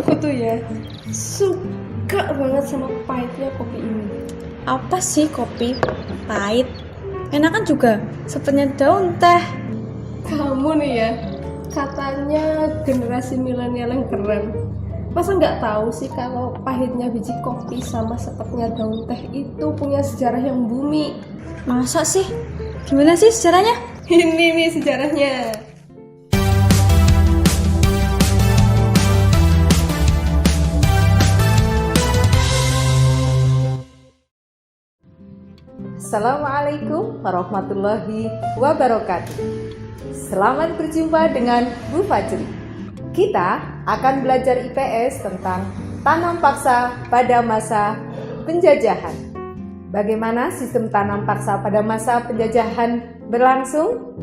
Aku tuh ya suka banget sama pahitnya kopi ini. Apa sih kopi pahit? Enakan juga sepertinya daun teh. Kamu nih ya, katanya generasi milenial yang keren. Masa nggak tahu sih kalau pahitnya biji kopi sama sepetnya daun teh itu punya sejarah yang bumi. Masa sih? Gimana sih sejarahnya? Ini nih sejarahnya. Assalamualaikum warahmatullahi wabarakatuh. Selamat berjumpa dengan Bu Fajri. Kita akan belajar IPS tentang tanam paksa pada masa penjajahan. Bagaimana sistem tanam paksa pada masa penjajahan berlangsung?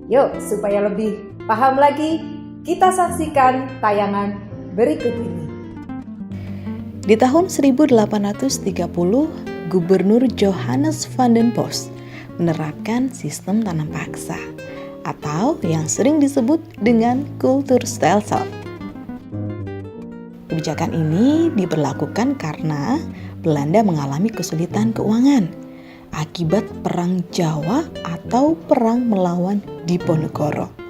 Yuk, supaya lebih paham lagi, kita saksikan tayangan berikut ini. Di tahun 1830, Gubernur Johannes van den Bosch menerapkan sistem tanam paksa atau yang sering disebut dengan Kulturstelsel. Kebijakan ini diberlakukan karena Belanda mengalami kesulitan keuangan akibat Perang Jawa atau Perang melawan Diponegoro.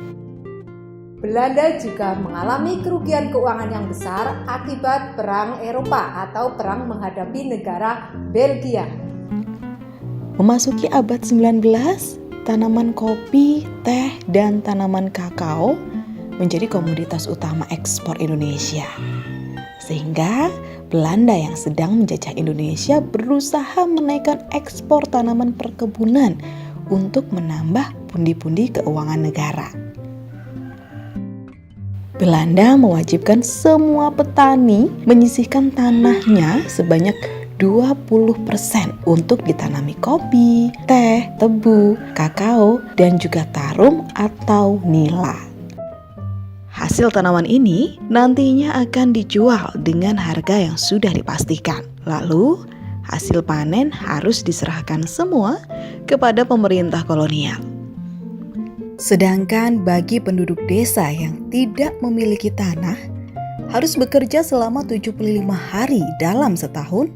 Belanda juga mengalami kerugian keuangan yang besar akibat Perang Eropa atau perang menghadapi negara Belgia. Memasuki abad 19, tanaman kopi, teh, dan tanaman kakao menjadi komoditas utama ekspor Indonesia. Sehingga Belanda yang sedang menjajah Indonesia berusaha menaikkan ekspor tanaman perkebunan untuk menambah pundi-pundi keuangan negara. Belanda mewajibkan semua petani menyisihkan tanahnya sebanyak 20% untuk ditanami kopi, teh, tebu, kakao, dan juga tarum atau nila. Hasil tanaman ini nantinya akan dijual dengan harga yang sudah dipastikan. Lalu, hasil panen harus diserahkan semua kepada pemerintah kolonial. Sedangkan bagi penduduk desa yang tidak memiliki tanah, harus bekerja selama 75 hari dalam setahun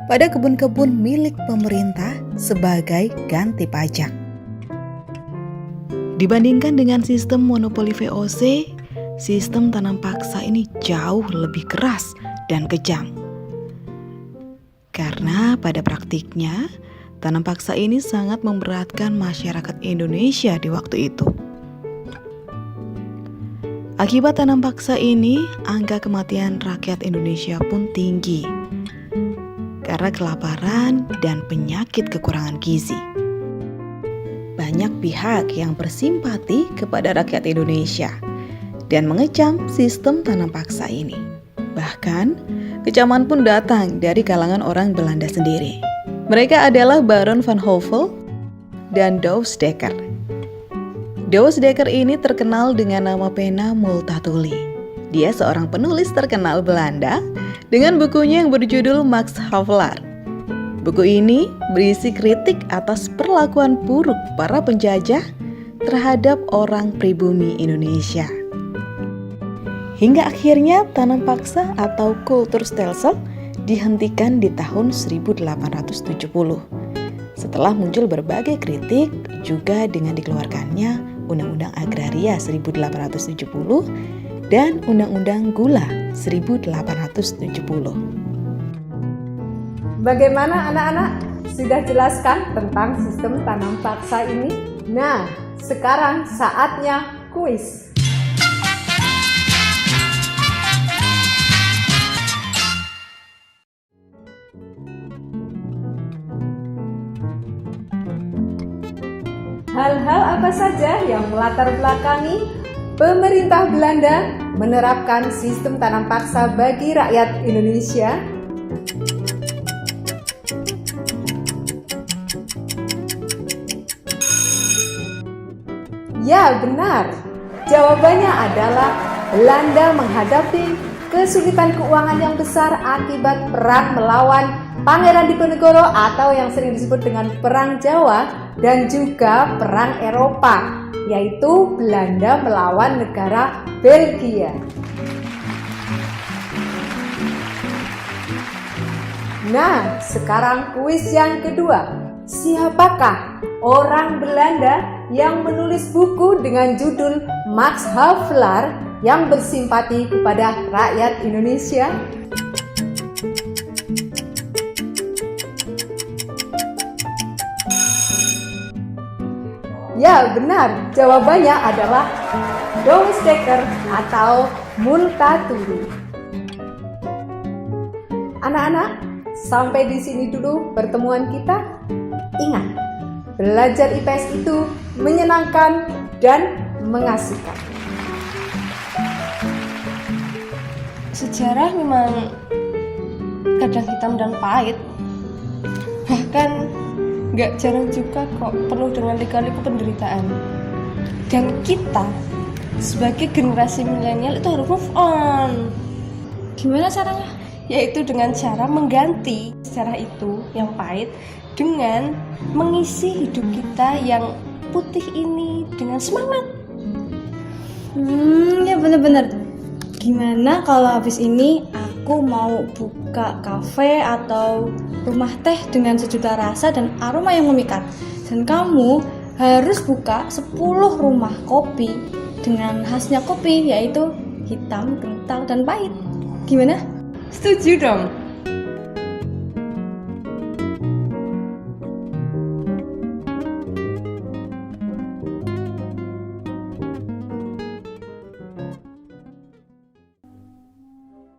pada kebun-kebun milik pemerintah sebagai ganti pajak. Dibandingkan dengan sistem monopoli VOC, sistem tanam paksa ini jauh lebih keras dan kejam. Karena pada praktiknya, tanam paksa ini sangat memberatkan masyarakat Indonesia di waktu itu. Akibat tanam paksa ini, angka kematian rakyat Indonesia pun tinggi karena kelaparan dan penyakit kekurangan gizi. Banyak pihak yang bersimpati kepada rakyat Indonesia dan mengecam sistem tanam paksa ini. Bahkan, kecaman pun datang dari kalangan orang Belanda sendiri. Mereka adalah Baron van Hövell dan Douwe Dekker. Douwe Dekker ini terkenal dengan nama pena Multatuli. Dia seorang penulis terkenal Belanda dengan bukunya yang berjudul Max Havelaar. Buku ini berisi kritik atas perlakuan buruk para penjajah terhadap orang pribumi Indonesia. Hingga akhirnya tanam paksa atau Kulturstelsel dihentikan di tahun 1870. Setelah muncul berbagai kritik, juga dengan dikeluarkannya Undang-Undang Agraria 1870 dan Undang-Undang Gula 1870. Bagaimana anak-anak? Sudah jelaskan tentang sistem tanam paksa ini? Nah, sekarang saatnya kuis. Hal-hal apa saja yang melatar belakangi pemerintah Belanda menerapkan sistem tanam paksa bagi rakyat Indonesia? Ya, benar. Jawabannya adalah Belanda menghadapi kesulitan keuangan yang besar akibat perang melawan Pangeran Diponegoro atau yang sering disebut dengan Perang Jawa dan juga Perang Eropa, yaitu Belanda melawan negara Belgia. Nah, sekarang kuis yang kedua. Siapakah orang Belanda yang menulis buku dengan judul Max Havelaar yang bersimpati kepada rakyat Indonesia? Ya, benar. Jawabannya adalah Douwesdekker atau Multatuli. Anak-anak, sampai di sini dulu pertemuan kita. Ingat, belajar IPS itu menyenangkan dan mengasihkan. Sejarah memang kadang hitam dan pahit. Bahkan nggak jarang juga kok penuh dengan lika-liku penderitaan. Dan kita sebagai generasi milenial itu harus move on. Gimana caranya? Yaitu dengan cara mengganti sejarah itu yang pahit dengan mengisi hidup kita yang putih ini dengan semangat. Ya bener-bener. Gimana kalau habis ini aku mau buka kafe atau rumah teh dengan sejuta rasa dan aroma yang memikat. Dan kamu harus buka 10 rumah kopi dengan khasnya kopi, yaitu hitam, kental, dan pahit. Gimana? Setuju dong.